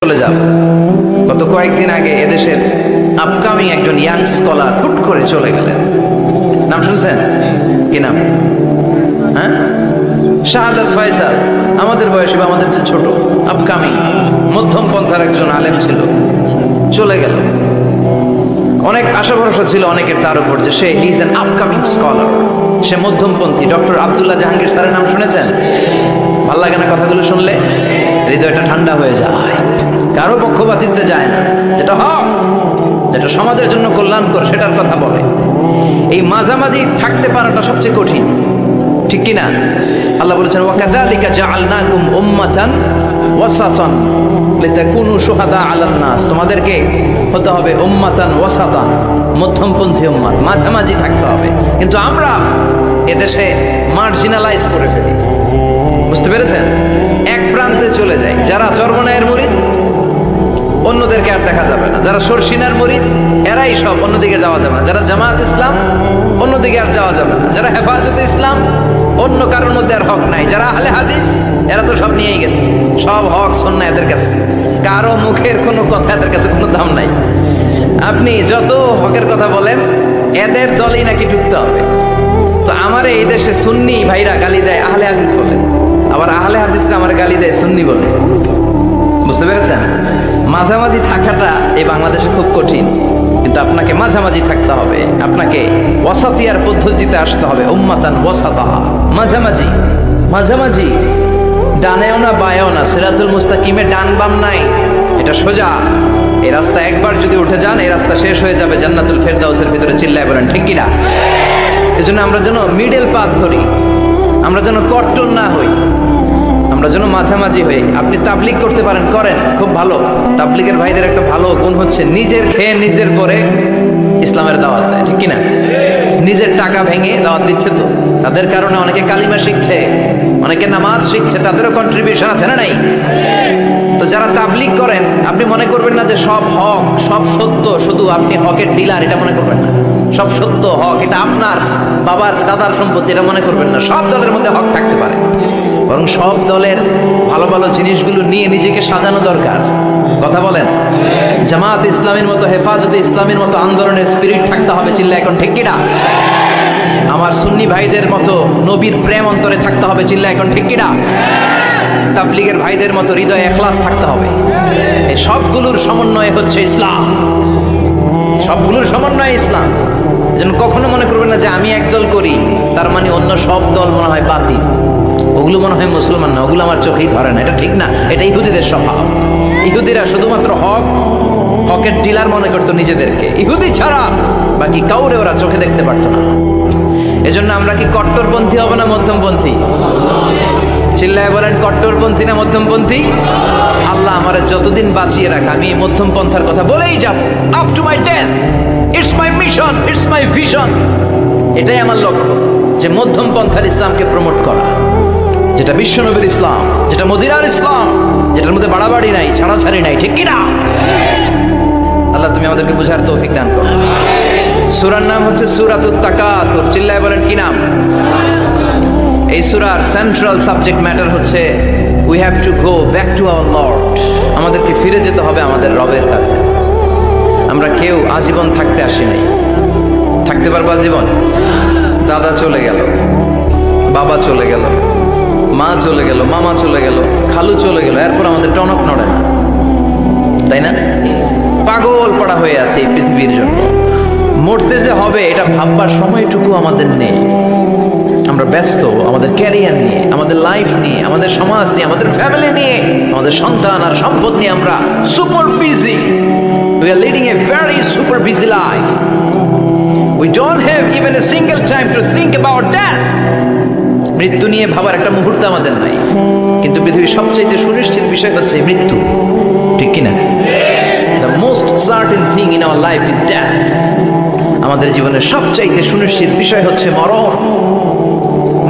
চলে যাব। গত কয়েকদিন আগে এদেশের আপকামিং একজন ইয়াং স্কলার হুট করে চলে গেলেন। নাম শুনছেন? কি নাম? হ্যাঁ, শাহাদাত ফয়সাল। আমাদের বয়সী বা আমাদের চেয়ে ছোট, আপকামিং মধ্যম পন্থার একজন আলেম ছিল, চলে গেল। অনেক আশা ভরসা ছিল অনেকের তার উপর যে সে ইজ অ্যান আপকামিং স্কলার, সে মধ্যমপন্থী। ডক্টর আব্দুল্লাহ জাহাঙ্গীর স্যারের নাম শুনেছেন? ভাল লাগে না কথাগুলো শুনলে? হৃদয়টা ঠান্ডা হয়ে যায়। কারো পক্ষপাতিত্বে যায় না, যেটা হক, যেটা সমাজের জন্য কল্যাণকর সেটার কথা বলে। এই মাঝামাঝি থাকতে পারাটা সবচেয়ে কঠিন, ঠিক কিনা? আল্লাহ বলেছেন ওয়াকাযালিকা জাআলনাকুম উম্মাতান ওয়াসাতান লিতাকুনু শুহাদা আলান নাস। তোমাদেরকে হতে হবে উম্মাতান ওয়াসাতান, মধ্যমপন্থী উম্মাত, মাঝামাঝি থাকতে হবে। কিন্তু আমরা এদেশে মার্জিনালাইজ করে ফেলি, বুঝতে পেরেছেন? এক প্রান্তে চলে যায়। যারা চরমনায়ের মুরিদ অন্যদেরকে আর দেখা যাবে না, যারা সরসিনার মুরিদ এরাই সব, অন্যদিকে যাওয়া যাবে না। যারা জামাত ইসলাম অন্যদিকে আর যাওয়া যাবে না। যারা হেফাজতে ইসলাম অন্য কারোর মধ্যে আর হক নাই। যারা আহলে হাদিস এরা তো সব নিয়েই গেছে, সব হক সুন্নাহ এদের কাছে, কারো মুখের কোনো কথা এদের কাছে কোনো দাম নাই। আপনি যত হকের কথা বলেন এদের দলই নাকি ঢুকতে হবে। তো আমার এই দেশে সুন্নি ভাইরা গালি দেয় আহলে হাদিস বলে, আবার আহলে হাদিসরা আমার গালি দেয় সুন্নি বলে, বুঝতে পেরেছেন? মাঝামাঝি থাকাটা এই বাংলাদেশে খুব কঠিন, কিন্তু আপনাকে মাঝামাঝি থাকতে হবে। আপনাকে ওয়াসাতিয়ার পদ্ধতিতে আসতে হবে, উম্মাতান ওয়াসাতা, মাঝামাঝি। মাঝামাঝি ডানেও না বায়েও না, সিরাতুল মুস্তাকিমে ডান বাম নাই, এটা সোজা। এই রাস্তা একবার যদি উঠে যান এই রাস্তা শেষ হয়ে যাবে জান্নাতুল ফেরদাউসের ভিতরে। চিল্লায় বলেন ঠিক কিনা? এজন্য আমরা যেন মিডল পাথ ধরি, আমরা যেন কট্টর না হই, আমরা যেন মাঝামাঝি হই। আপনি তাবলিগ করতে পারেন, করেন, খুব ভালো। তাবলিগের ভাইদের একটা ভালো গুণ হচ্ছে নিজের খেয়ে নিজের পরে ইসলামের দাওয়াত দেয়, ঠিক কিনা? নিজের টাকা ভেঙে দাওয়াত দিচ্ছে, তো তাদের কারণে অনেকে কালিমা শিখছে, অনেকে নামাজ শিখছে, তাদেরও কন্ট্রিবিউশন আছে না নাই? তো যারা তাবলিগ করেন আপনি মনে করবেন না যে সব হক সব সত্য, শুধু আপনি হকের ডিলার এটা মনে করবেন না। সব সত্য হক এটা আপনার বাবার দাদার সম্পত্তি এটা মনে করবেন না। সব দলের মধ্যে হক থাকতে পারে, বরং সব দলের ভালো ভালো জিনিসগুলো নিয়ে নিজেকে সাজানো দরকার। কথা বলেন? জামাত ইসলামের মতো, হেফাজতে ইসলামের মতো আন্দোলনের স্পিরিট থাকতে হবে। চিল্লা এখন ঠিক কিনা? আমার সুন্নি ভাইদের মতো নবীর প্রেম অন্তরে থাকতে হবে। চিল্লা এখন ঠিক কিনা? তাবলিগের ভাইদের মতো হৃদয়ে ইখলাস থাকতে হবে। এই সবগুলোর সমন্বয় হচ্ছে ইসলাম, সবগুলোর সমন্বয় ইসলাম। যেন কখনো মনে করবেন না যে আমি একদল করি তার মানে অন্য সব দল মনে হয় বাতিল, ওগুলো মনে হয় মুসলমান না, ওগুলো আমার চোখেই ধরে না। এটা ঠিক না, এটা ইহুদিদের স্বভাব। ইহুদিরা শুধুমাত্র হকের ডিলার মনে করতো নিজেদেরকে, ইহুদি ছাড়া বাকি কাউরে ওরা চোখে দেখতে পারতো না। এজন্য আমরা কি কট্টরপন্থী হব না মধ্যমপন্থী? চিল্লায় বলেন কট্টরপন্থী না মধ্যমপন্থী? আল্লাহ আমারে যতদিন বাঁচিয়ে রাখা আমি এই মধ্যম পন্থার কথা বলেই যাব, up to my death. It's my mission, it's my vision. এটাই আমার লক্ষ্য, যে মধ্যম পন্থার ইসলামকে প্রমোট করা, যেটা বিশ্বনবীর ইসলাম, যেটা মদিনার ইসলাম, যেটার মধ্যে বাড়াবাড়ি নাই, ছাড়াছাড়ি নাই, ঠিক কিনা? আল্লাহ তুমি আমাদেরকে বুঝার তৌফিক দান করো। সূরার নাম হচ্ছে সূরাতুত তাকাসুর। চিল্লায় বলেন কি নাম? এই সূরার সেন্ট্রাল সাবজেক্ট ম্যাটার হচ্ছে we have to go back to our Lord. আমাদেরকে ফিরে যেতে হবে আমাদের রবের কাছে। আমরা কেউ আজীবন থাকতে আসি নাই। থাকতে পারবো আজীবন? দাদা চলে গেল, বাবা চলে গেল, মা চলে গেল, মামা চলে গেল, খালু চলে গেল, এরপর আমাদের টনক নড়ে না, তাই না? পাগল পড়া হয়ে আছে এই পৃথিবীর জন্য। মরতে যে হবে এটা ভাববার সময়টুকু আমাদের নেই। আমরা ব্যস্ত আমাদের ক্যারিয়ার নিয়ে, আমাদের লাইফ নিয়ে, আমাদের সমাজ নিয়ে, আমাদের ফ্যামিলি নিয়ে, আমাদের সন্তান আর সম্পদ নিয়ে আমরা super busy. We are leading a very super busy life. We don't have even a single time to think about death. মৃত্যু নিয়ে ভাবার একটা মুহূর্ত আমাদের নাই। কিন্তু পৃথিবীর সবচেয়ে সুনিশ্চিত বিষয় হচ্ছে মৃত্যু, ঠিক কিনা? The most certain thing in our life is death. আমাদের জীবনের সবচাইতে সুনিশ্চিত বিষয় হচ্ছে মরণ,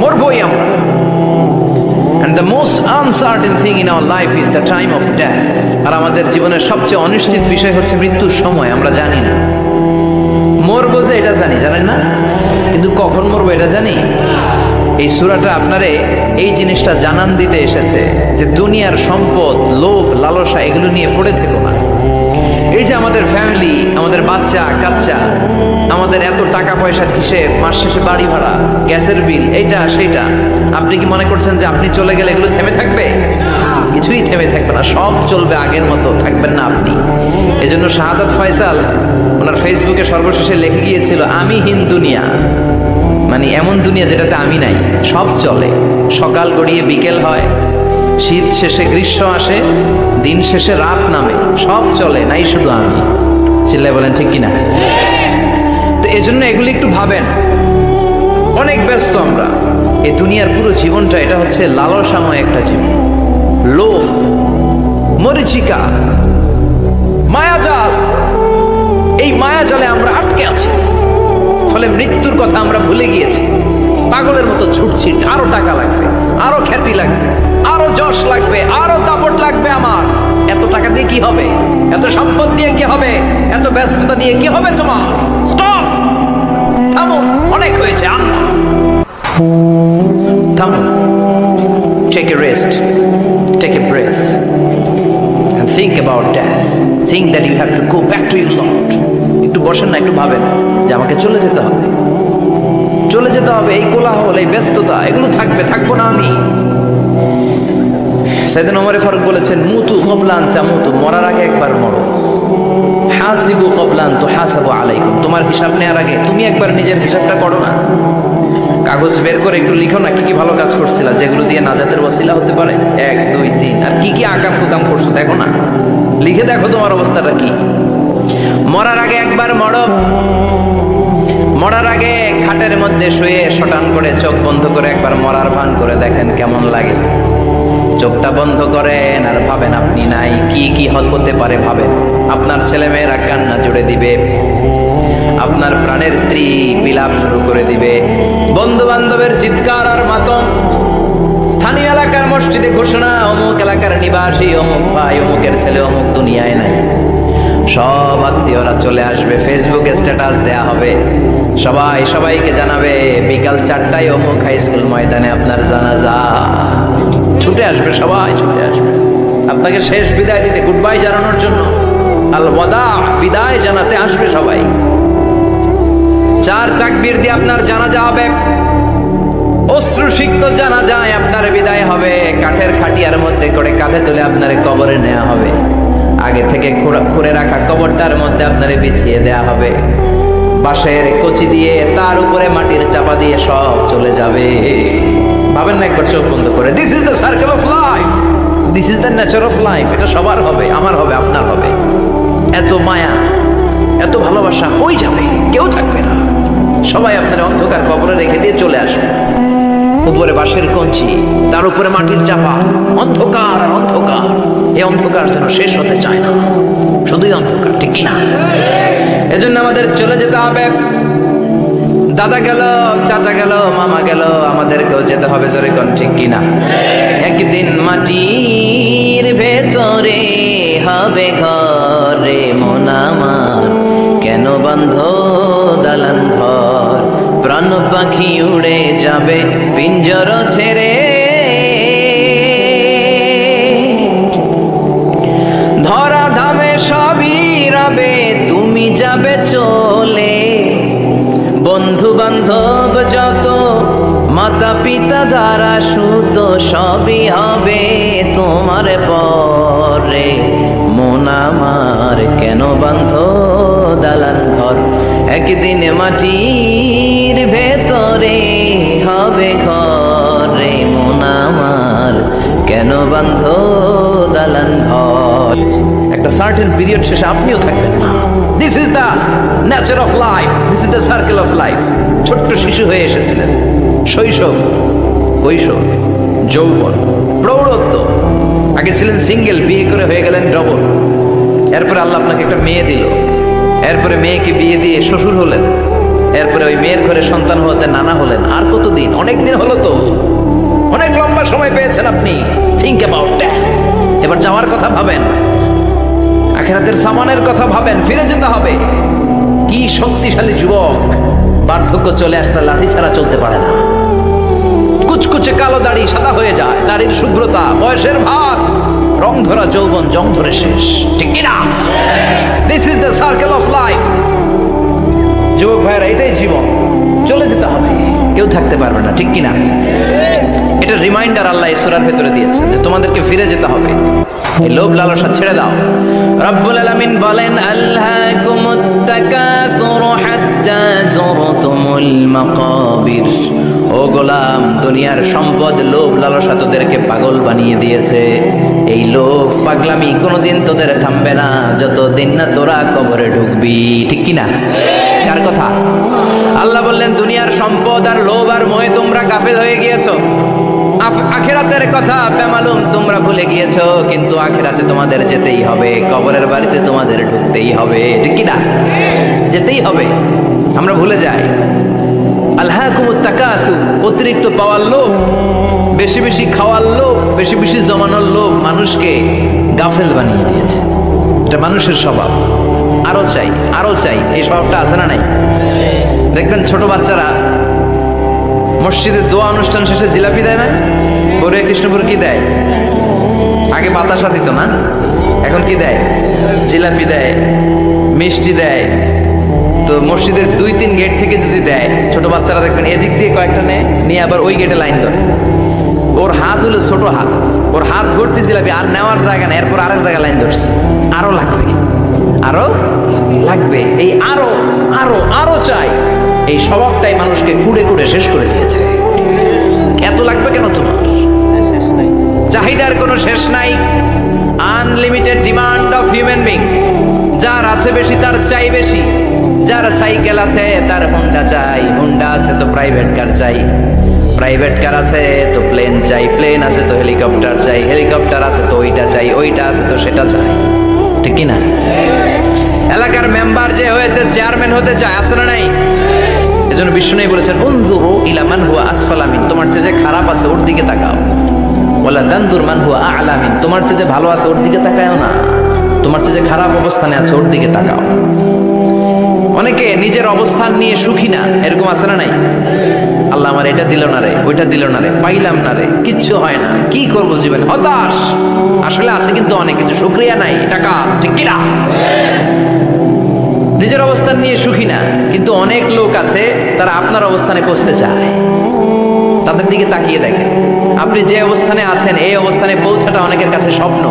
মরবই আমরা। And the most uncertain thing in our life is the time of death. আর আমাদের জীবনের সবচেয়ে অনিশ্চিত বিষয় হচ্ছে মৃত্যুর সময়। আমরা জানি না। মরবো যে এটা জানি, জানেন না? কিন্তু কখন মরবো এটা জানি? এই সূরাটা আপনারে এই জিনিসটা জানান দিতে এসেছে যে দুনিয়ার সম্পদ, লোভ, লালসা এগুলো নিয়ে পড়ে থেকো না। এই যে আমাদের ফ্যামিলি, আমাদের বাচ্চা কাচ্চা, আমাদের এত টাকা পয়সার হিসেব, মাস শেষে বাড়ি ভাড়া, গ্যাসের বিল, এইটা সেইটা, আপনি কি মনে করছেন যে আপনি চলে গেলে এগুলো থেমে থাকবে? কিছুই থেমে থাকবে না, সব চলবে আগের মতো, থাকবেন না আপনি। এজন্য শাহাদাত ফয়সাল ওনার ফেসবুকে সর্বশেষে লিখে গিয়েছিল, আমি হীন দুনিয়া, মানে এমন দুনিয়া যেটাতে আমি নাই, সব চলে, সকাল গড়িয়ে বিকেল হয়, শীত শেষে গ্রীষ্ম আসে, দিন শেষে রাত নামে, সব চলে, নাই শুধু আমি। চিল্লায় বলেন ঠিক কিনা? তো এজন্য এগুলি একটু ভাবেন। অনেক ব্যস্ত আমরা, এই দুনিয়ার পুরো জীবনটা এটা হচ্ছে লালসাময় একটা জীবন, লোভ, মরিচিকা, মায়াজাল। এই মায়াজালে আমরা আটকে আছি, ফলে মৃত্যুর কথা আমরা ভুলে গিয়েছি, পাগলের মতো ছুটছি। আরো টাকা লাগবে, আরো খ্যাতি লাগবে, আরো যশ লাগবে, আরো দাপট লাগবে আমার। এত টাকা দিয়ে কি হবে? এত সম্পদ দিয়ে কি হবে? এত ব্যস্ততা দিয়ে কি হবে তোমার? স্টপ, থামো, অনেক হয়েছে, আল্লাহ থামো। Take a rest, take a breath and think about death. Think that you have to go back to your Lord. একটু বসেন না, একটু ভাবেন যে আমাকে চলে যেতে হবে, চলে যেতে হবে। এই কোলাহল, এই ব্যস্ততা, এগুলো থাকবে, থাকবো না আমি। সাইয়েদনা ওমর ফারুক বলেছেন, মুতু ক্বাবলা আন তামুতু, মরার আগে একবার মরো। হাসিবু ক্বাবলা আন তুহাসাবু আলাইকুম, তোমার হিসাব নেওয়ার আগে তুমি একবার নিজের হিসাবটা করো না। কাগজ বের করে একটু লিখো না, কি কি ভালো কাজ করছিলা, যেগুলো দিয়ে নাজাতের ওসিলা হতে পারে, 1 2 3, আর কি কি আকাম কুকাম করছো দেখো না, লিখে দেখো তোমার অবস্থাটা কি। মরার আগে একবার মরো। মরার আগে খাটের মধ্যে শুয়ে শটান করে চোখ বন্ধ করে একবার মরার ভান করে দেখেন কেমন লাগে। চোখটা বন্ধ করেন আর ভাবেন আপনি নাই, কি কি হতে পারে ভাবেন। আপনার ছেলেমেয়েরা কান্না জুড়ে দিবে, আপনার প্রাণের স্ত্রী বিলাপ শুরু করে দিবে, বন্ধু বান্ধবের চিৎকার আর মাতম, স্থানীয় এলাকার মসজিদে ঘোষণা, অমুক এলাকার নিবাসী অমুক ভাই, অমুকের ছেলে অমুক দুনিয়ায় নাই। সব আত্মীয়রা চলে আসবে, ফেসবুকে স্ট্যাটাস দেয়া হবে, সবাই সবাইকে জানাবে বিকাল 4টায় অমুক হাই স্কুল ময়দানে আপনার জানাজা। ছুটে আসবে, সবাই ছুটে আসবে আপনাকে শেষ বিদায় দিতে, গুড বাই জানানোর জন্য, আল ওয়াদা, বিদায় জানাতে আসবে সবাই। 4 তাকবীর দিয়ে আপনার জানাজা হবে, অশ্রুসিক্ত জানাজায় আপনার বিদায় হবে। কাঠের খাটিয়ার মধ্যে করে কাঁধে তুলে আপনার কবরে নেওয়া হবে, আগে থেকে খুঁড়ে রাখা কবরটার মধ্যে আপনারে বিছিয়ে দেয়া হবে, বাঁশের কচি দিয়ে তার উপরে মাটির চাপা দিয়ে সব চলে যাবে। ভাবেন না একবার চোখ বন্ধ করে, this is the circle of life, this is the nature of life. এটা সবার হবে, আমার হবে, আপনার হবে। এত মায়া, এত ভালোবাসা কই যাবে? কেউ থাকবে না, সবাই আপনার অন্ধকার কবরে রেখে দিয়ে চলে আসবে। উপরে বাঁশের কঞ্চি, তার উপরে মাটির চাপা, অন্ধকার আর অন্ধকার। এই অন্ধকার যেন শেষ হতে চায় না, শুধুই অন্ধকার, ঠিক কিনা? এজন্য আমাদের চলে যেতে হবে। দাদা গেল, চাচা গেল, মামা গেল, আমাদেরকেও যেতে হবে, জোরে কোন ঠিক কিনা? একদিন মাটির ভেতরে হবে ঘরে মন আমার, কেন বন্ধ দালান ঘর, প্রাণ পাখি উড়ে যাবে পিঞ্জর ছেড়ে, ধরা ধামে সবই রবে তুমি যাবে চলে, বন্ধু বান্ধব যত, মাতা পিতা দ্বারা সুত, সবই হবে তোমার পরে, মন আমার কেন বন্ধ দালান ঘর, একদিন মাটির ভেতরে হবে ঘরে মন আমার, কেন বন্ধ দালান ঘর। একটা সার্টেন পিরিয়ড শেষে আপনিও থাকবেন না। This is the nature of life, this is the circle of life. ছোট্ট শিশু হয়ে এসেছিলেন, শৈশব, কৈশোর, যৌবন, প্রৌঢ়ত্ব, আগে ছিলেন সিঙ্গেল, বিয়ে করে হয়ে গেলেন ডবল, এরপরে আল্লাহ আপনাকে একটা মেয়ে দিল, এরপরে মেয়েকে বিয়ে দিয়ে শ্বশুর হলেন, এরপরে ওই মেয়ের ঘরে সন্তান হতে নানা হলেন। আর কতদিন? অনেক দিন হলো তো, অনেক লম্বা সময় পেয়েছেন আপনি। Think about that. এবার যাওয়ার কথা ভাবেন, আখিরাতের সামানের কথা ভাবেন, ফিরে যেতে হবে। কি শক্তিশালী যুবক, বার্ধক্য চলে আসলে লাঠি ছাড়া চলতে পারে না। কুচকুচে কালো দাড়ি সাদা হয়ে যায়, দাড়ির শুভ্রতা, বয়সের ভার, রং ধরা যৌবন জং ধরে শেষ, ঠিক কিনা? This is the circle of life. যুবক ভাইরা, এটাই জীবন, চলে যেতে হবে, কেউ থাকতে পারবে না, ঠিক কিনা? এটা রিমাইন্ডার আল্লাহ এই সূরার ভেতরে দিয়েছে যে তোমাদেরকে ফিরে যেতে হবে, এই লোভ লালসা ছেড়ে দাও। রব্বুল আলামিন বলেন, আলহাকুমুত তাকাসুর হাত্তা যুরতুমুল মাকাবির। ও গোলাম, দুনিয়ার সম্পদ, লোভ লালসা তোদেরকে পাগল বানিয়ে দিয়েছে। এই লোভ পাগলামি কোনোদিন তোদের থামবে না যতদিন না তোরা কবরে ঢুকবি, ঠিক কিনা? কার কথা? আল্লাহ বললেন, দুনিয়ার সম্পদ আর লোভ আর মোহে তোমরা গাফেল হয়ে গিয়েছো। আখিরাতের কথা বেমালুম তোমরা ভুলে গিয়েছো, কিন্তু আখিরাতে তোমাদের যেতেই হবে, কবরের বাড়িতে তোমাদের ঢুকতেই হবে, ঠিক কিনা? যেতেই হবে, আমরা ভুলে যাই। আলহাকুমুত তাকাসুর, অতিরিক্ত পাওয়ার লোভ, বেশি বেশি খাওয়ার লোভ, বেশি বেশি জমানোর লোভ মানুষকে গাফেল বানিয়ে দিয়েছে। এটা মানুষের স্বভাব, আরো চাই আরো চাই, এই স্বভাবটা আছে না নাই? দেখবেন ছোট বাচ্চারা মসজিদের দোয়া অনুষ্ঠান শেষে জিলাপি দেয় না? গরুয়া কৃষ্ণপুর কি দেয়? আগে বাতাসা দিত না, এখন কি দেয়? জিলাপি দেয়, মিষ্টি দেয়। তো মসজিদের 2-3 গেট থেকে যদি দেয়, ছোট বাচ্চারা দেখবেন এদিক দিয়ে কয়েকটা নিয়ে আবার ওই গেটে লাইন ধরে। ওর হাত হলো ছোট হাত, ওর হাত ভর্তি জিলাপি, আর নেওয়ার জায়গা নেই, এরপর আরেক জায়গায় লাইন ধরছে, আরো লাগবে, আরো লাগবে, এই আরো আরো আরো চাই। এই স্বভাবটাই মানুষকে কুড়ে কুড়ে শেষ করে দিয়েছে। এত লাগবে কেন তোমার? চাহিদার কোনো শেষ নাই। Unlimited demand of human being. যার আছে বেশি তার চাই বেশি। যার সাইকেল আছে তার হুন্ডা চাই, হুন্ডা আছে তো প্রাইভেট কার চাই, প্রাইভেট কার আছে তো প্লেন চাই, প্লেন আছে তো হেলিকপ্টার চাই, হেলিকপ্টার আছে তো ওইটা চাই, ওইটা আছে তো সেটা চাই, ঠিক কিনা? এলাকার মেম্বার যে হয়েছে চেয়ারম্যান হতে চায়, আছে না নাই? এজন্য বিষ্ণু বলেছেন, উনজুরু ইলা মান হুয়া আসফালা মিন, তোমার চেয়ে যে খারাপ আছে ওর দিকে তাকাও। ওয়ালা তানজুর মান হুয়া আ'লা মিন, তোমার চেয়ে যে ভালো আছে ওর দিকে তাকাও না, তোমার চেয়ে যে খারাপ অবস্থানে আছে ওর দিকে তাকাও। অনেকে নিজের অবস্থান নিয়ে সুখী না, এরকম আছে না নাই? আল্লাহ আমার এটা দিল না রে, ওইটা দিল না রে, পাইলাম না রে, কিচ্ছু হয় না, কি করবো জীবনে, হতাশ। আসলে আছে কিন্তু অনেক কিছু, শুকরিয়া নাই, টাকা, ঠিক কিনা? নিজের অবস্থান নিয়ে সুখী না, কিন্তু অনেক লোক আছে তারা আপনার অবস্থানে পৌঁছতে চায়। তাদের দিকে তাকিয়ে দেখেন, আপনি যে অবস্থানে আছেন এই অবস্থানে পৌঁছাটা অনেকের কাছে স্বপ্ন।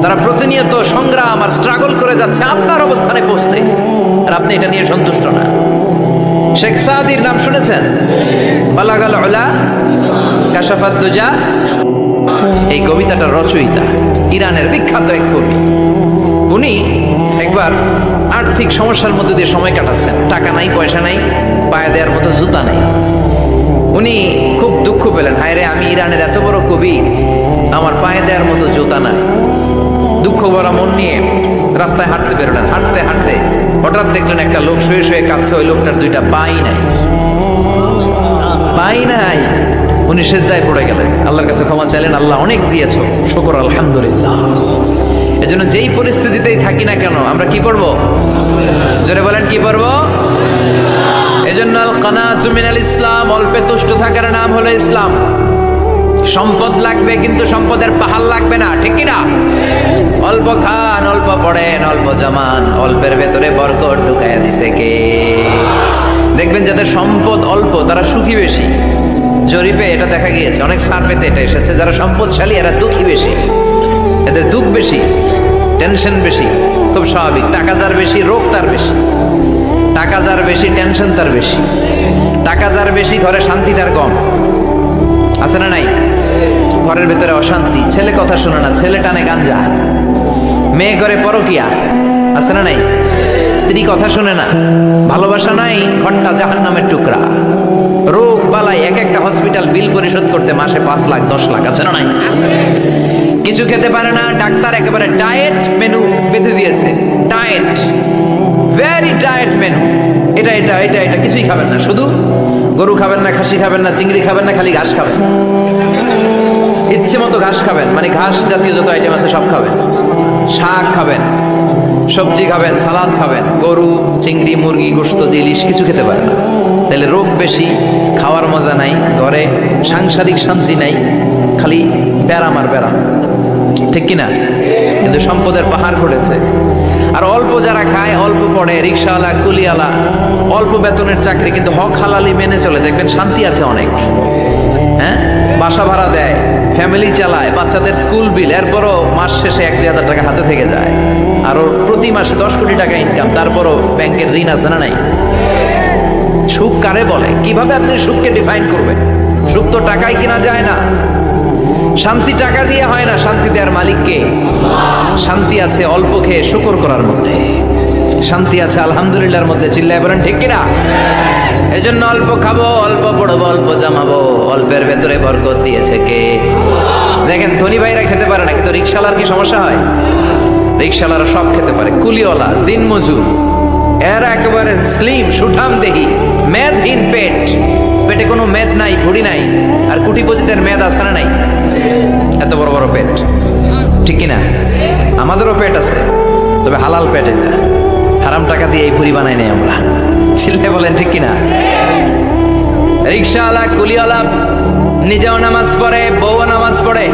তারা প্রতিনিয়ত সংগ্রাম আর স্ট্রাগল করে যাচ্ছে আপনার অবস্থানে পৌঁছতে, আর আপনি এটা নিয়ে সন্তুষ্ট না। শেখ সাদির নাম শুনেছেন? বালাগাল উলা কাশাফাত দুজা, এই কবিতাটার রচয়িতা, ইরানের বিখ্যাত এক কবি। উনি একবার আর্থিক সমস্যার মধ্যে দিয়ে সময় কাটাচ্ছেন, টাকা নাই, পয়সা নাই, পায়ে দেওয়ার মতো জুতা নেই। উনি খুব দুঃখ পেলেন, হায় রে, আমি ইরানের এত বড় কবি, আমার পায়ে দেওয়ার মতো জুতা নাই। দুঃখ ভরা মন নিয়ে রাস্তায় হাঁটতে বেরোলেন। হাঁটতে হাঁটতে হঠাৎ দেখলেন একটা লোক শুয়ে শুয়ে কাঁদছে, ওই লোকটার 2টা পাই নাই, পাই নাই। উনি সিজদায় পড়ে গেলেন, আল্লাহর কাছে ক্ষমা চাইলেন, আল্লাহ অনেক দিয়েছো, শুকর আলহামদুলিল্লাহ। এজন্য যেই পরিস্থিতিতেই থাকি না কেন আমরা কি পড়বো? জোরে বলেন, কি পড়বো? এজন্য আল কানাতু মিনাল ইসলাম, অল্পে তুষ্ট থাকার নাম হলো ইসলাম। সম্পদ লাগবে কিন্তু সম্পদের পাহাড় লাগবে না, ঠিক কিনা? অল্প খান, অল্প পড়েন, অল্প জামান, অল্পের ভেতরে বরকত ঢুকাইয়া দিছে কে? দেখবেন যাদের সম্পদ অল্প তারা সুখী বেশি। জরিপে এটা দেখা গিয়েছে, অনেক সার্ভেতে এটা এসেছে, যারা সম্পদশালী এরা দুঃখী বেশি, এদের দুঃখ বেশি, টেনশন বেশি। খুব স্বাভাবিক, টাকা যার বেশি রোগ তার বেশি, টাকা যার বেশি টেনশন তার বেশি, টাকা যার বেশি ঘরে শান্তি তার কম, আছে না নাই? ঘরের ভেতরে অশান্তি, ছেলে কথা শোনে না, ছেলে টানে গাঞ্জা, মেয়ে করে পরকিয়া, আছে না নাই? স্ত্রী কথা শোনে না, ভালোবাসা নাই, ঘরটা জাহান্নামের টুকরা। রোগ বালাই, এক একটা হসপিটাল বিল পরিশোধ করতে মাসে 5 লাখ 10 লাখ, আছে না নাই? কিছু খেতে পারে না, ডাক্তার একেবারে ডায়েট মেনু বেঁধে দিয়েছে, ডায়েট, ভেরি ডায়েট মেনু, এটা এটা এটা এটা কিছুই খাবেন না, শুধু গরু খাবেন না, খাসি খাবেন না, চিংড়ি খাবেন না, খালি ঘাস খাবেন, ইচ্ছে মতো ঘাস খাবেন, মানে ঘাস জাতীয় যত আইটেম আছে সব খাবেন, শাক খাবেন, সবজি খাবেন, সালাদ খাবেন, গরু, চিংড়ি, মুরগি, গোশত, ইলিশ কিছু খেতে পারেন না। তাহলে রোগ বেশি, খাওয়ার মজা নাই, ঘরে সাংসারিক শান্তি নাই, খালি ব্যারাম আর ব্যারাম, ঠিক কিনা? কিন্তু সম্পদের পাহাড় পড়েছে। আর অল্প যারা খায়, অল্প পড়ে, রিক্সাওয়ালা, কুলিওয়ালা, অল্প বেতনের চাকরি, কিন্তু হক হালালি মেনে চলে, দেখবেন শান্তি আছে অনেক। হ্যাঁ, বাসা ভাড়া দেয়, ফ্যামিলি চালায়, বাচ্চাদের স্কুল বিল, এরপরও মাস শেষে 1-2 হাজার টাকা হাতে থেকে যায়। আর ওর প্রতি মাসে 10 কোটি টাকা ইনকাম, তারপরও ব্যাংকের ঋণ আছে না নাই? সুখ কারে বলে? কিভাবে আপনি সুখকে ডিফাইন করবেন? সুখ তো টাকায় কিনা যায় না, শান্তি টাকা দিয়ে হয় না, শান্তি দেওয়ার মালিক কে? শান্তি আছে অল্প খেয়ে শুকর করার মধ্যে, শান্তি আছে আলহামদুলিল্লাহর মধ্যে। চিল্লায় বলেন ঠিক কিনা? এজন্য অল্প খাবো, অল্প পড়বো, অল্প জামাবো, অল্পের ভেতরে বরকত দিয়েছে কে? দেখেন ধনী ভাইরা খেতে পারে না, কিন্তু রিক্সাওয়ালার কি সমস্যা হয়? রিক্সাওয়ালারা সব খেতে পারে, কুলিওয়ালা, দিন মজুর, এরা একেবারে স্লিম সুঠাম দেহি, মেদহীন পেট, পেটে কোনো মেদ নাই, ভুড়ি নাই। আর কোটিপতিদের মেদ আছে না নাই? এত বড় বড় পেট, ঠিক কিনা? আমাদেরও পেট আছে, তবে হালাল পেট, এটা হারাম টাকা দিয়ে এই ভুড়ি বানাই নাই আমরা। ছিলতে বলেন ঠিক কিনা? রিক্সাওয়ালা, কুলিওয়ালা নিজেও নামাজ পড়ে, বউও নামাজ পড়ে,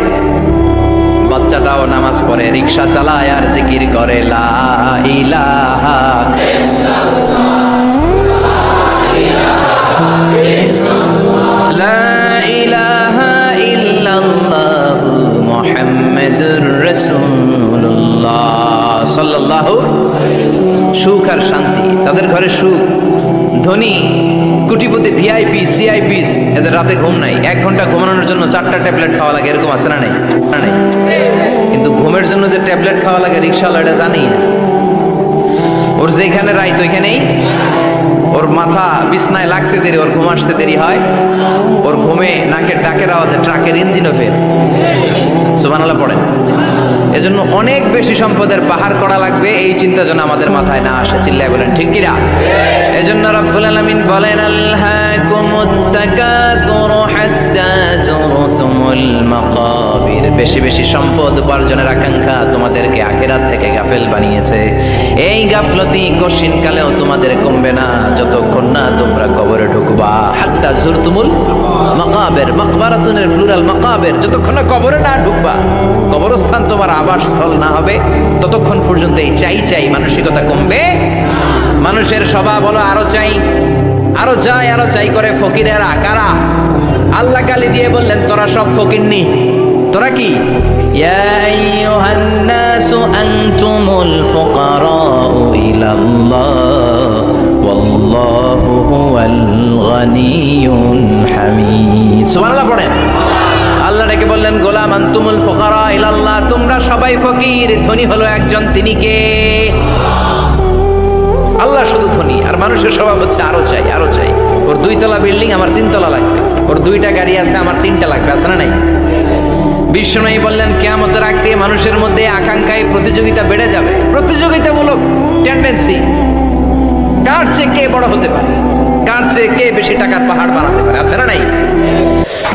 বাচ্চাটাও নামাজ পড়ে, রিক্সা চালায় আর জিকির করে লা ইলাহা লা ইলাহা ইল্লাল্লাহ মুহাম্মাদুর রাসূলুল্লাহ সাল্লাল্লাহু। সুখ আর শান্তি, তাদের ঘরে সুখ। ধনী কোটিপতি, ভিআইপি, সিআইপি, এদের রাতে ঘুম নাই, 1 ঘন্টা ঘুমানোর জন্য 4টা ট্যাবলেট খাওয়া লাগে, এরকম আছে না নাই? না নাই। কিন্তু ঘুমের জন্য যে ট্যাবলেট খাওয়া লাগে, রিক্সাওয়ালা এটা জানি না। ওর যেখানে রাইত ওইখানেই, ওর মাথা বিছনায় লাগতে দেরি, ওর ঘুম আসতে দেরি হয়, ওর ঘুমে নাকের ডাকের আওয়াজে ট্রাকের ইঞ্জিনও ফেল। সুবহানাল্লাহ পড়েন। এজন্য অনেক বেশি সম্পদের পাহাড় করা লাগবে, এই চিন্তা যেন আমাদের মাথায় না আসে। চিল্লায় বলেন ঠিক কিনা? এজন্য রব্বুল আলামিন বলেন আল্লাকুমুত তাকাসুরু হাত্তা যুরতুমুল মাকাবির। বেশি বেশি সম্পদ উপার্জনের আকাঙ্ক্ষা তোমাদেরকে আখিরাত থেকে গাফেল বানিয়েছে। এই গাফলতি কঠিন কালেও তোমাদের কমবে না যতক্ষণ না তোমরা কবরে ঢুকবা। হাত্তা যুরতুমুল মাকাবির, মাকবারাতুনের প্লুরাল মাকাবির, যতক্ষণ না কবরে না ঢুকবা, কবরস্থান তোমার আবাসস্থল না হবে, ততক্ষণ পর্যন্ত এই চাই চাই মানসিকতা কমবে। মানুষের স্বভাব হলো আরো চাই, আরো চাই, আরো চাই করে। ফকিরেরা কারা? আল্লাহ গালি দিয়ে বললেন তোরা সব ফকিরনি। তোরা কি? ইয়া আইয়ুহান নাসু আনতুমুল ফুকারাউ ইলাল্লাহ ওয়াল্লাহু হুয়াল গানিয়ুল হামিদ। সুবহানাল্লাহ পড়েন। আল্লাহ ডেকে বললেন গোলাম আনতুমুল ফুকারা ইলাল্লাহ, তোমরা সবাই ফকির, ধনী হলো একজন, তিনি কে? আল্লাহ শুধু ধনী, আর মানুষের স্বভাব হচ্ছে আরো চাই, আরো চাই। ওর 2 তলা বিল্ডিং, আমার 3 তলা লাগবে, ওর 2টা গাড়ি আছে, আমার 3টা লাগবে, আছে না নাই? বিশ্বনবী বললেন কিয়ামতের আগ দিয়ে মানুষের মধ্যে আকাঙ্ক্ষায় প্রতিযোগিতা বেড়ে যাবে, প্রতিযোগিতামূলক টেন্ডেন্সি। কার চেয়ে কে বড় হতে পারে, কার চেয়ে কে বেশি টাকার পাহাড় বানাতে পারে, আছে না নাই?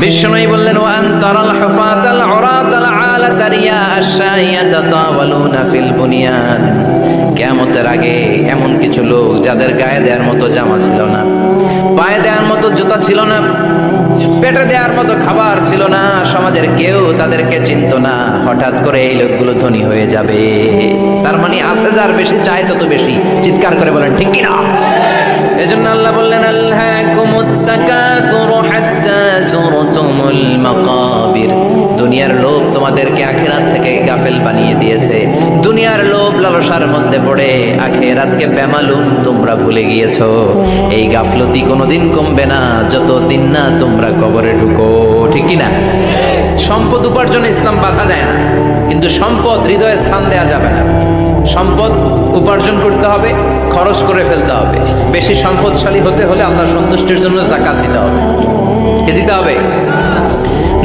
বিশ্বনবী বললেন ওয়ান তারাল হুফাতাল উরাতাল আলাতা রিয়া আশ-শাইয়াতা তাওয়ালুনা ফিল বুনিয়ান। কিয়ামতের আগে এমন কিছু লোক যাদের গায়ে দেওয়ার মতো জামা ছিল না, পায়ে দেওয়ার মতো জুতা ছিল না, পেটে দেওয়ার মতো খাবার ছিল না, সমাজের কেউ তাদেরকে চিনতো না। হঠাৎ করে এই লোকগুলো ধনী হয়ে যাবে। তার মানে আছে যার বেশি চায় তত বেশি। চিৎকার করে বলেন ঠিক কিনা? এজন্য আল্লাহ বললেন আল্লাকুমুত তাকাসুরু হাত্তা যুরতুমুল মাকাবির। দুনিয়ার লোভ তোমাদেরকে আখিরাত থেকে গাফেল বানিয়ে দিয়েছে। দুনিয়ার লোভ লালসার মধ্যে পড়ে আখিরাতকে বেমালুম তোমরা ভুলে গিয়েছো। এই গাফলতি কোনোদিন কমবে না যতদিন না তোমরা কবরে ঢুকো, ঠিক কি না? সম্পদ উপার্জনে ইসলাম বাধা দেয় না, কিন্তু সম্পদ হৃদয়ে স্থান দেয়া যাবে না। সম্পদ উপার্জন করতে হবে, খরচ করে ফেলতে হবে। বেশি সম্পদশালী হতে হলে আল্লাহ সন্তুষ্টির জন্য যাকাত দিতে হবে। কে দিতে হবে?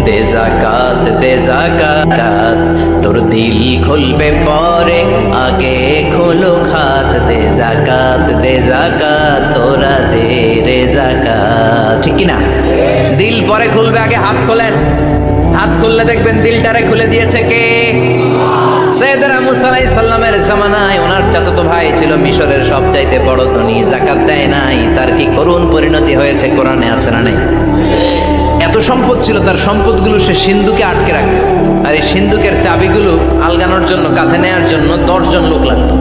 দে যাকাত, দে যাকাত, তোর দিল খুলবে পরে, আগে খোলো খাত। দে যাকাত, দে যাকাত, তোরা দে রে যাকাত, ঠিক কি না? দিল পরে খুলবে, আগে হাত খোলেন। হাত খুললে দেখবেন দিলটারে খুলে দিয়েছে কে? সাইয়েদনা মুসা আলাইহিস সালামের জামানায় ওনার চাচাতো ভাই ছিল মিশরের সবচাইতে বড় ধনী, যাকাত দেয় নাই। তার কি করুণ পরিণতি হয়েছে কোরআনে আছে না নাই? এত সম্পদ ছিল, তার সম্পদগুলো সে সিন্ধুকে আটকে রাখত। আর এই সিন্ধুকের চাবিগুলো আলগানোর জন্য, কাঁধে নেওয়ার জন্য 10 জন লোক লাগতো।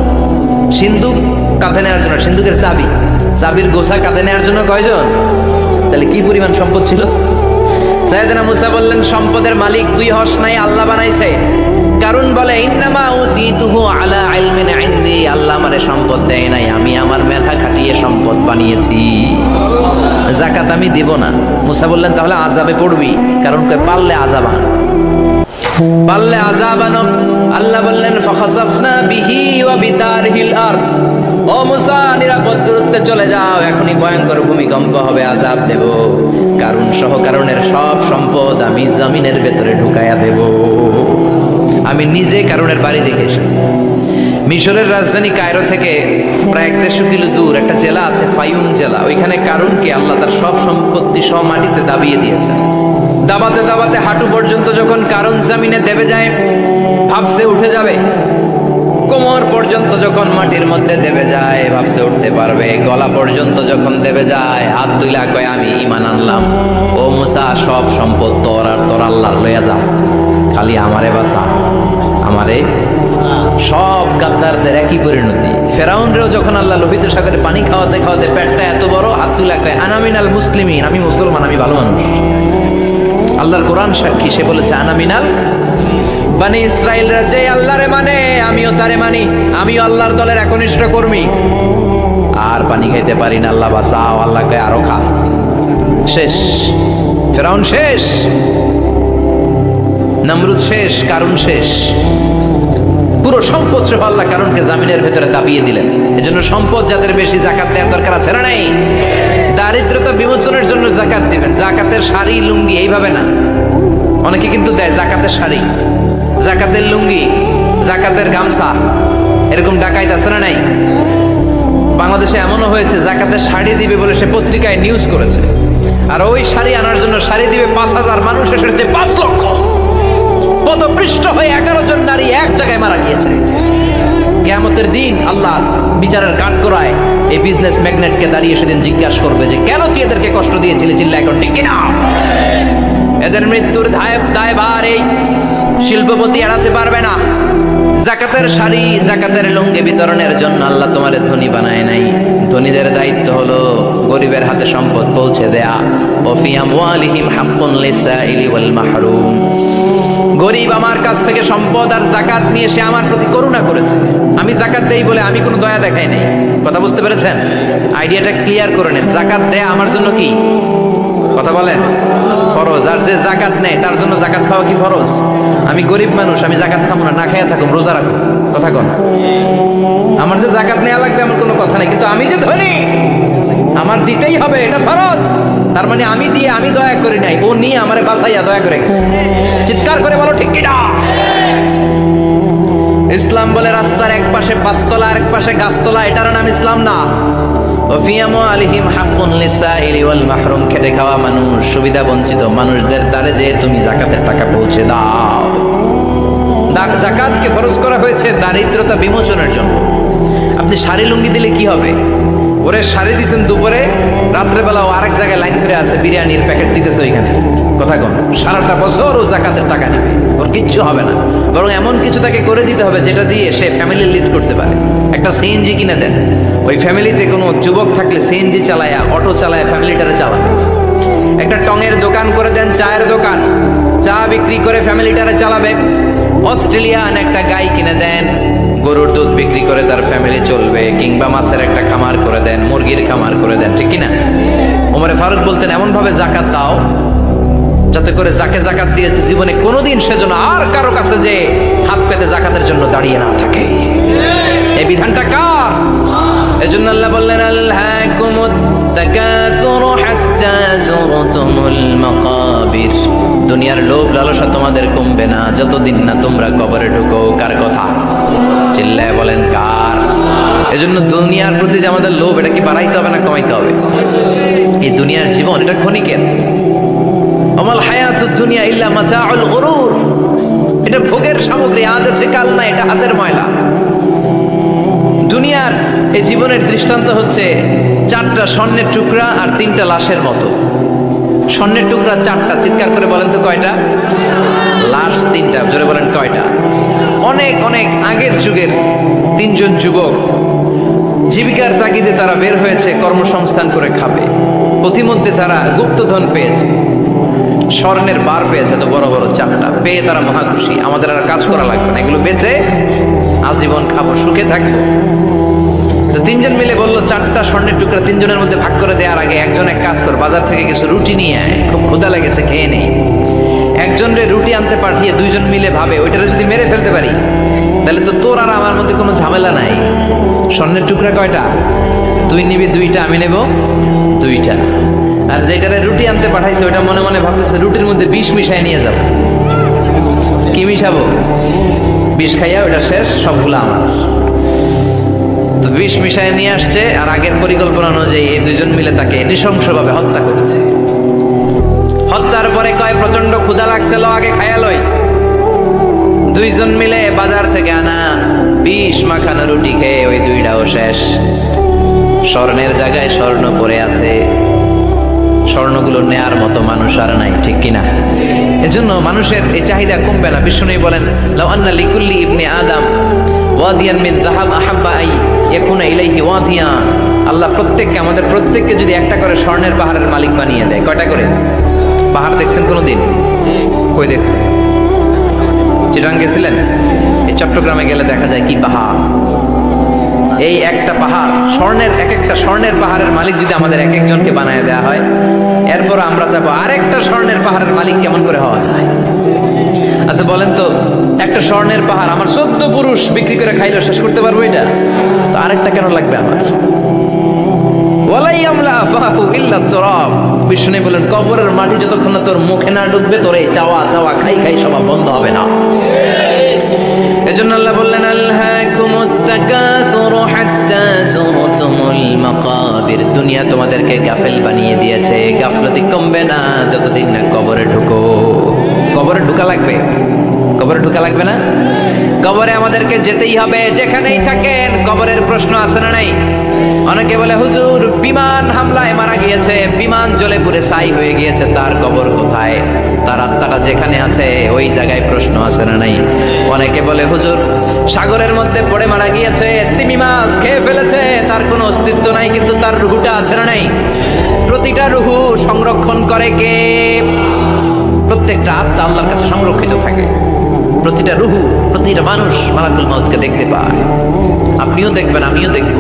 সিন্ধুক কাঁধে নেওয়ার জন্য, সিন্ধুকের চাবির গোছা কাঁধে নেওয়ার জন্য কয়জন? তাহলে কি পরিমাণ সম্পদ ছিল? সাইয়েদনা মুসা বললেন, সম্পদের মালিক তুই হস নাই, আল্লাহ বানাইছে। কারণ বলে ইন্নামা উতিতুহু আলা ইলমিন ইনদি, আল্লাহ আমারে সম্পদ দেয় নাই, আমি আমার মেধা খাটিয়ে সম্পদ বানিয়েছি। যাকাত আমি দিব না। মুসা বললেন, তাহলে আযাবে পড়বি। কারণ কই পারলে আযাব আন, পারলে আযাব আনো। আল্লাহ বললেন ফাখাসাফনা বিহি ওয়া বিদারহিল আরদ, ও মুসা নিরাপদ দূরত্বে চলে যাও, এখনই ভয়ঙ্কর ভূমিকম্প হবে, আযাব দেব। কারণ সহ কারণের সব সম্পদ আমি জমিনের ভেতরে ঢুকায়া দেব। আমি নিজে কারণের বাড়ি দেখে এসেছি। মিশরের রাজধানী কায়রো থেকে প্রায় 150 কিলো দূর একটা জেলা আছে, ফায়ুম জেলা। ওইখানে কারণকে আল্লাহ তার সব সম্পত্তি সব মাটিতে দাবিয়ে দিয়েছে। দাবাতে দাবাতে হাঁটু পর্যন্ত যখন কারণ জমিনে দেবে যায়, ভাবছে উঠে যাবে। কোমর পর্যন্ত যখন মাটির মধ্যে দেবে যায়, ভাবছে উঠতে পারবে। গলা পর্যন্ত যখন দেবে যায়, হাত তুইলা কয় আমি ঈমান আনলাম। ও মুসা, সব সম্পদ তোর আর তোর আল্লাহর লইয়া যা, খালি আমারে বাঁচা, আমারে। সব গাদ্দারদের একই পরিণতি। ফেরাউনরেও যখন আল্লাহ লোহিত সাগরে পানি খাওয়াতে খাওয়াতে পেটটা এত বড়, হাত তুইলা কয় আনা মিনাল মুসলিমিন, আমি মুসলমান, আমি ভালো মানুষ। আল্লাহর কোরআন সাক্ষী, সে বলেছে আনা মিনাল বনি ইসরাইলরা যে আল্লাহরে মানে, আমিও তারে মানি, আমিও আল্লাহর দলের একনিষ্ঠ কর্মী। আর পানি খাইতে পারি না, আল্লাহ বাঁচাও। আল্লাহ কয় আরো খা। শেষ, ফেরাউন শেষ, নমরুদ শেষ, কারণ শেষ। পুরো সম্পদ সহ আল্লাহ কারণকে জামিনের ভেতরে দাবিয়ে দিলেন। এজন্য সম্পদ যাদের বেশি, যাকাত দেওয়ার দরকার আছে না নাই? দারিদ্রতা বিমোচনের জন্য যাকাত দিবেন। যাকাতের শাড়ি লুঙ্গি এইভাবে না, অনেকে কিন্তু দেয় যাকাতের শাড়ি, যাকাতের লুঙ্গি, যাকাতের গামছা, এরকম ডাকাইত আছে না নাই? বাংলাদেশে এমনও হয়েছে জাকাতের শাড়ি দিবে বলে সে পত্রিকায় নিউজ করেছে, আর ওই শাড়ি আনার জন্য শাড়ি দিবে 5,000, মানুষ এসেছে 5 লক্ষ। পদপৃষ্ঠ হয়ে 11 জন নারী এক জায়গায় মারা গিয়েছে। কিয়ামতের দিন আল্লাহ বিচারের কাঠগড়ায় এই বিজনেস ম্যাগনেটকে দাঁড়িয়ে সেদিন জিজ্ঞাসা করবে যে কেন তুই এদেরকে কষ্ট দিয়েছিলি? চিল্লা এখন ঠিক কিনা? এদের মৃত্যুর দায়ভার এই শিল্পপতি এড়াতে পারবে না। যাকাতের শাড়ি, যাকাতের লুঙ্গি বিতরণের জন্য আল্লাহ তোমারে ধনী বানায় নাই। ধনীদের দায়িত্ব হলো গরিবের হাতে সম্পদ পৌঁছে দেয়া। ওফি আমওয়ালিহিম হাক্কুন লিসাইলি ওয়াল মাহরুম। গরিব আমার কাছ থেকে সম্পদ আর যাকাত নিয়ে সে আমার প্রতি করুণা করেছে। আমি যাকাত দেই বলে আমি কোনো দয়া দেখাই নাই। কথা বুঝতে পেরেছেন? আইডিয়াটা ক্লিয়ার করে নেন। যাকাত দেয়া আমার জন্য কি? কথা বলেন, ফরজ। আর যে যাকাত নেয় তার জন্য যাকাত খাওয়া কি ফরজ? আমি গরিব মানুষ, আমি যাকাত খাবো না, না খাইয়া থাকুম, রোজা রাখুন। কথা কন, আমার যে যাকাত নেওয়া লাগবে এমন কোনো কথা নেই, কিন্তু আমি যে ধনী আমার দিতেই হবে, এটা ফরজ। তার মানে আমি দিয়ে আমি দয়া করি নাই, ও নিয়ে আমারে বাঁচাইয়া দয়া করে গেছে। চিৎকার করে বলো ঠিক কিনা? ইসলাম বলে রাস্তার এক পাশে 5 তলা আর এক পাশে গাছতলা, এটার নাম ইসলাম না। খেটে খাওয়া মানুষ, সুবিধা বঞ্চিত মানুষদের দ্বারে যে তুমি যাকাতের টাকা পৌঁছে দাও। যাকাতকে ফরজ করা হয়েছে দারিদ্রতা বিমোচনের জন্য। আপনি শাড়ি লুঙ্গি দিলে কি হবে? ওরে শাড়ি দিচ্ছেন দুপুরে, রাত্রেবেলা ও আরেক জায়গায় লাইন করে আছে, বিরিয়ানির প্যাকেট দিতেছে ওইখানে। কথা কন, সারাটা বছর ও যাকাতের টাকা নেবে, ওর কিচ্ছু হবে না। বরং এমন কিছু তাকে করে দিতে হবে যেটা দিয়ে সে ফ্যামিলি লিড করতে পারে। একটা সিএনজি কিনে দেন, ওই ফ্যামিলিতে কোনো যুবক থাকলে সিএনজি চালায়া, অটো চালায়া ফ্যামিলিটারে চালাবে। একটা টঙের দোকান করে দেন, চায়ের দোকান, চা বিক্রি করে ফ্যামিলিটারে চালাবে। অস্ট্রেলিয়ান একটা গাই কিনে দেন, গরুর দুধ বিক্রি করে তার ফ্যামিলি চলবে। কিংবা মাছের একটা খামার করে দেন, মুরগির খামার করে দেন, ঠিক কিনা? ওমরে ফারুক বলতেন এমন ভাবে যাকাত দাও যাতে করে যাকে যাকাত দিয়েছে জীবনে কোনোদিন সেজন্য আর কারো কাছে যে হাত পেতে যাকাতের জন্য দাঁড়িয়ে না থাকে। এই বিধানটা কার? এজন্য আল্লাহ বললেন আলহাকুমুত তাকাসুরু হাত্তা যুরতুমুল মাকাবির। দুনিয়ার লোভ লালসা তোমাদের কমবে না যতদিন না তোমরা কবরে ঢুকো। কার কথা? চিল্লায় বলেন কার? এজন্য দুনিয়ার প্রতি যে আমাদের লোভ, এটা কি বাড়াইতে হবে না কমাইতে হবে? এই দুনিয়ার জীবন এটা ক্ষণিকের। আমাল হায়াতুদ দুনিয়া ইল্লা মাতাউল গুরুর, এটা ভোগের সামগ্রী, আজ আছে কাল না, এটা হাতের ময়লা। দুনিয়ার এই জীবনের দৃষ্টান্ত হচ্ছে 4টা স্বর্ণের টুকরা আর 3টা লাশের মতো। স্বর্ণের টুকরা 4টা, চিৎকার করে বলেন তো কয়টা? লাশ 3টা, জোরে বলেন কয়টা? অনেক অনেক আগের যুগের 3জন যুবক জীবিকার তাগিদে তারা বের হয়েছে কর্মসংস্থান করে খাবে। পথিমধ্যে তারা গুপ্তধন পেয়েছে, স্বর্ণের বার পেয়েছে, তো বড় বড় 4টা পেয়ে তারা মহা খুশি। আমাদের আর কাজ করা লাগবে না, এগুলো বেচে আজীবন খাবো, সুখে থাকবো। তো 3জন মিলে বললো 4টা স্বর্ণের টুকরা 3জনের মধ্যে ভাগ করে দেওয়ার আগে একজন এক কাজ কর, বাজার থেকে কিছু রুটি নিয়ে আয়, খুব ক্ষুধা লেগেছে, খেয়ে নেই। একজনরে রুটি আনতে পাঠিয়ে 2জন মিলে ভাবে ওইটারে যদি মেরে ফেলতে পারি তাহলে তো তোর আর আমার মধ্যে কোনো ঝামেলা নাই। স্বর্ণের টুকরা কয়টা? তুই নিবি 2টা, আমি নেব 2টা। আর যেটারে রুটি আনতে পাঠাইছে ওইটা মনে মনে ভাবতেছে রুটির মধ্যে বিষ মিশাই নিয়ে যাব। কি মিশাবো? বিষ খাইয়া ওটা শেষ, সবগুলো আমার। তো বিষ মিশাই নিয়ে আসছে, আর আগের পরিকল্পনা অনুযায়ী এই 2জন মিলে তাকে নৃশংসভাবে হত্যা করেছে। হত্যার পরে কয় প্রচন্ড ক্ষুধা লাগছে, লো আগে খায়া লই। 2জন মিলে বাজার থেকে আনা বিষ মাখানো রুটি খেয়ে ওই 2টাও শেষ। স্বর্ণের জায়গায় স্বর্ণ পড়ে আছে, স্বর্ণগুলো নেয়ার মতো মানুষ আর নাই, ঠিক কিনা? এজন্য মানুষের এই চাহিদা কমবে না। বিষ্ণু বলেন, লাউ আন্না লিকুল্লি ইবনে আদম ওয়াদিয়ান মিন যাহাব আহাব্বা আই ইয়াকুনা ইলাইহি ওয়াদিয়া। আল্লাহ প্রত্যেককে, আমাদের প্রত্যেককে যদি একটা করে স্বর্ণের পাহাড়ের মালিক বানিয়ে দেয়। কয়টা করে পাহাড় দেখছেন কোনোদিন? কই দেখছেন? চিটাং গেছিলেন? এই চট্টগ্রামে গেলে দেখা যায় কি পাহাড়। এই একটা পাহাড় স্বর্ণের, এক একটা স্বর্ণের পাহাড়ের মালিক যদি আমাদের এক একজনকে বানায় দেওয়া হয়, এরপর আমরা যাবো আরেকটা স্বর্ণের পাহাড়ের মালিক কেমন করে হওয়া যায়। আচ্ছা বলেন তো, একটা স্বর্ণের পাহাড় আমার 14 পুরুষ বিক্রি করে খাইলেও শেষ করতে পারবো এটা? তো আরেকটা কেন লাগবে আমার? ওয়ালাই আমলা আফাহু ইল্লা তুরাব। বিষ্ণু বলেন, কবরের মাটি যতক্ষণ না তোর মুখে না ঢুকবে, তোর এই চাওয়া চাওয়া খাই খাই সব বন্ধ হবে না। এজন্য আল্লাহ বললেন, আলহাকুমুত তাকাসুরু হাত্তা যুরতুমুল মাকাবির। দুনিয়া তোমাদেরকে গাফেল বানিয়ে দিয়েছে, গাফলতি কমবে না যতদিন না কবরে ঢুকো। কবরে ঢুকা লাগবে, কবরে ঢুকা লাগবে না? কবরে আমাদেরকে যেতেই হবে, যেখানেই থাকেন। কবরের প্রশ্ন আছে না নাই? অনেকে বলে, হুজুর বিমান হামলায় মারা গিয়েছে, বিমান জ্বলে পুড়ে ছাই হয়ে গিয়েছে, তার কবর কোথায়? তার আত্মাটা যেখানে আছে ওই জায়গায় প্রশ্ন আছে না নাই? অনেকে বলে, হুজুর সাগরের মধ্যে পড়ে মারা গিয়েছে, তিমি মাছ খেয়ে ফেলেছে, তার কোনো অস্তিত্ব নাই, কিন্তু তার রুহুটা আছে না নাই? প্রতিটা রুহু সংরক্ষণ করে কে? প্রত্যেকটা আত্মা আল্লাহর কাছে সংরক্ষিত থাকে। প্রতিটা রুহু, প্রতিটা মানুষ মালাকুল মাউতকে দেখতে পায়। আপনিও দেখবেন, আমিও দেখব।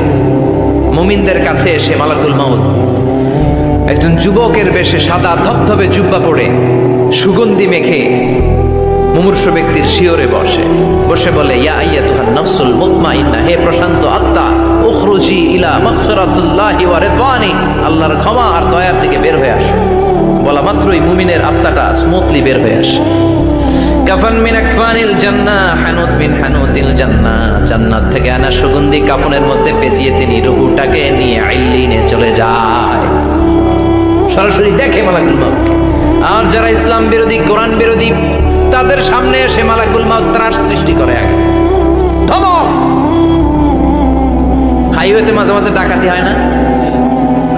মুমিনদের কাছে এসে মালাকুল মাউত একজন যুবকের বেশে সাদা ধবধবে জুব্বা পরে সুগন্ধি মেখে মুমূর্ষ ব্যক্তির শিয়রে বসে বসে বলে, ইয়া আইয়াতুহান নাফসুল মুতমাইন্না, হে প্রশান্ত আত্মা, উখরুজি ইলা মাগফিরাতিল্লাহি ওয়া রিদওয়ানি, আল্লাহর ক্ষমা আর দয়ার দিকে বের হয়ে আসো। বলা মাত্রই মুমিনের আত্মাটা স্মুথলি বের হয়ে আসে। কাফান মিন আকফানিল জান্নাহ, হানুত মিন হানুতিল জান্নাহ, জান্নাত থেকে আনা সুগন্ধি কাফনের মধ্যে পেঁচিয়ে তিনি রূহটাকে নিয়ে ইল্লিনে চলে যায়। সরাসরি দেখে মালাকুল মাউত। আর যারা ইসলাম বিরোধী, কোরআন বিরোধী, তাদের সামনে এসে মালাকুল মাউত ত্রাস সৃষ্টি করে। আগে ধমক। হাইওয়েতে মাঝে মাঝে ডাকাতি হয় না?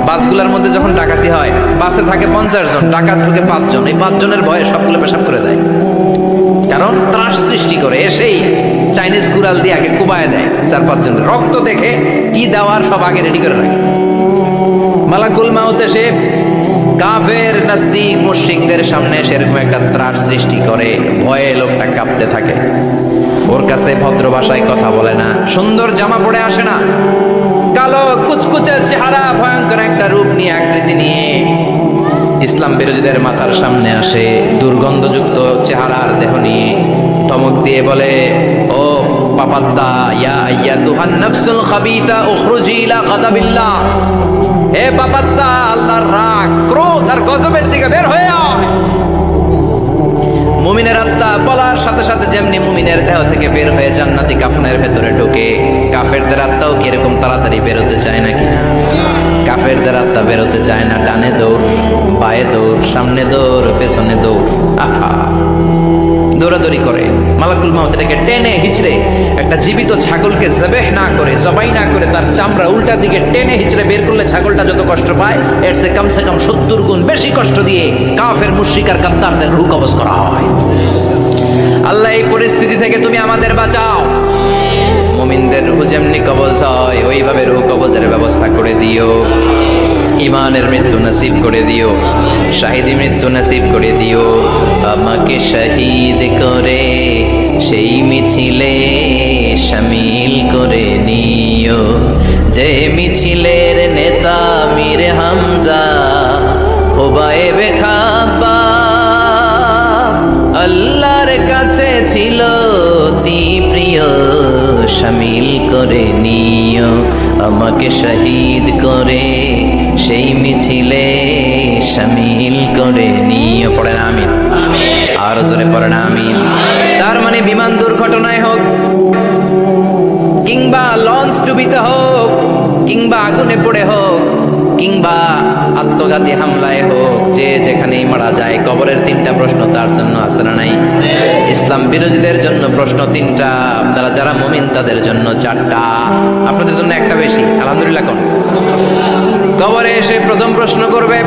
বাসগুলোর মধ্যে যখন ডাকাতি হয়, বাসে থাকে 50 জন, ডাকাত ঢুকে 5 জন, এই 5 জনের ভয়ে সবগুলো পেশাব করে দেয়। কারণ ত্রাস সৃষ্টি করে। এসেই চাইনিজ কুড়াল দিয়ে আগে কুবায় দেয় 4-5 জনের। রক্ত দেখে কি দেওয়ার সব আগে রেডি করে রাখে। মালাকুল মাউত এসে কাফের নাস্তিক মুশরিকদের সামনে সেরকম একটা ত্রাস সৃষ্টি করে, ভয়ে লোকটা কাঁপতে থাকে। ওর কাছে ভদ্র ভাষায় কথা বলে না, সুন্দর জামা পরে আসে না, কালো কুচকুচে চেহারা, ভয়ঙ্কর একটা রূপ নিয়ে, আকৃতি নিয়ে ইসলাম বিরোধীদের মাথার সামনে আসে, দুর্গন্ধযুক্ত চেহারার দেহ নিয়ে ধমক দিয়ে বলে, ও পাপাত্তা, ইয়া আইয়াতুহান নাফসুল খাবিসা উখরুজি ইলা গাযাবিল্লাহ, হে পাপাত্তা, আল্লাহর রাগ, ক্রোধ আর গজবের দিকে বের হয়ে আয়। মুমিনের আত্মা বলার সাথে সাথে যেমনি মুমিনের দেহ থেকে বের হয়ে জান্নাতি কাফনের ভেতরে ঢোকে, কাফেরদের আত্মাও কি এরকম তাড়াতাড়ি বেরোতে চায় নাকি? কাফেরদের আত্মা বেরোতে চায় না, ডানে দৌড়, বায়ে দৌড়, সামনে দৌড়, পেছনে দৌড়, আহা দৌড়াদৌড়ি করে। মালাকুল মাউত এটাকে টেনে হিচড়ে, একটা জীবিত ছাগলকে জবেহ না করে, জবাই না করে, তার চামড়া উল্টা দিকে টেনে হিচড়ে বের করলে ছাগলটা যত কষ্ট পায়, এর সে কমসে কম 70 গুণ বেশি কষ্ট দিয়ে কাফের মুশরিক আর গাদ্দারদের রূহ কবজ করা হয়। আল্লাহ এই পরিস্থিতি থেকে তুমি আমাদের বাঁচাও। মুমিনদের রূহ যেমনি কবজ হয় ওইভাবে রূহ কবজের ব্যবস্থা করে দিও। ইমানের মৃত্যু নসিব করে দিও, শাহিদি মৃত্যু নসিব করে দিও। আমাকে শহীদ করে সেই মিছিলে শামিল করে নিও, যে মিছিলের নেতা মীর হামজা খোবায়েবে খাব্বাব, আল্লাহর কাছে ছিল অতি প্রিয়, শামিল করে নিও। আমাকে শহীদ করে সেই মিছিলে শামিল করে নিও। পড়েন আমিন, আরো জোরে পড়েন আমিন। তার মানে বিমান দুর্ঘটনায় হোক, কিংবা লঞ্চ ডুবিতে হোক, কিংবা আগুনে পড়ে হোক, কিংবা আত্মঘাতী হামলায় হোক, যে যেখানেই মারা যায়, কবরের 3টা প্রশ্ন তার জন্য আছে না নাই? ইসলাম বিরোধীদের জন্য প্রশ্ন 3টা, আপনারা যারা মুমিন তাদের জন্য 4টা, আপনাদের জন্য একটা বেশি। আলহামদুলিল্লাহ। কোন কবরে এসে প্রথম প্রশ্ন করবে,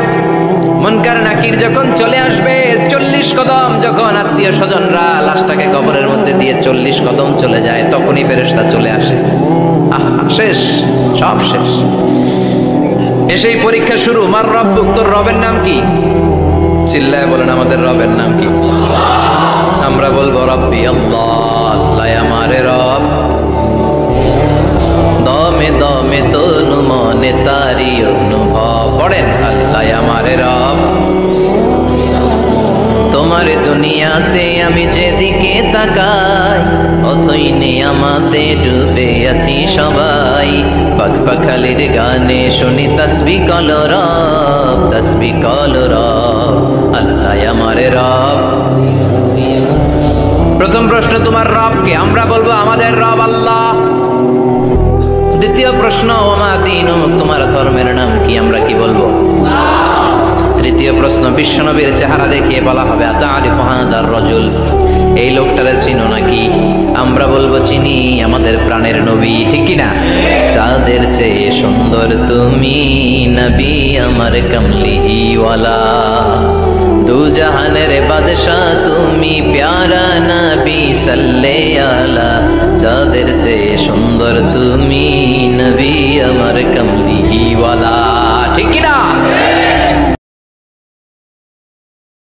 মুনকার নাকির যখন চলে আসবে, 40 কদম যখন আত্মীয় স্বজনরা লাশটাকে কবরের মধ্যে দিয়ে 40 কদম চলে যায়, তখনই ফেরেশতা চলে আসে। শেষ, সব শেষ। এসেই পরীক্ষা শুরু। মার রব্বুক, তোর রবের নাম কি? চিল্লায় বলেন আমাদের রবের নাম কি? আমরা বলবো রব্বি আল্লাহ, আল্লাহ আমারে রব। দমে দমে তনু মনে তারি অনুভব। পড়েন আল্লাহ আমারে রব। তোমার দুনিয়াতে আমি যেদিকে তাকাই, অথইনে আমাতে ডুবে আছি সবাই। পাখপাখালির গানে শুনি তাসবিহ কলো রব, তাসবিহ কলো রব, আল্লাহ আমারে রব। প্রথম প্রশ্ন তোমার রবকে, আমরা বলবো আমাদের রব আল্লাহ। দ্বিতীয় প্রশ্ন ওমা দীনু, তোমার ধর্মের নাম কি? আমরা কি বলবো? তৃতীয় প্রশ্ন বিশ্বনবীর চেহারা দেখিয়ে বলা হবে আতারিফু হাদার রাজুল, এই লোকটারে চিনো নাকি? আমরা বলবো চিনি, আমাদের প্রাণের নবী, ঠিক কি না? চাঁদের চেয়ে সুন্দর তুমি নবী আমার কমলিওয়ালা, দু জাহানের বাদশাহ তুমি প্যারা নবী সাল্লে আলা। চাঁদের চেয়ে সুন্দর তুমি নবী আমার কমলিওয়ালা।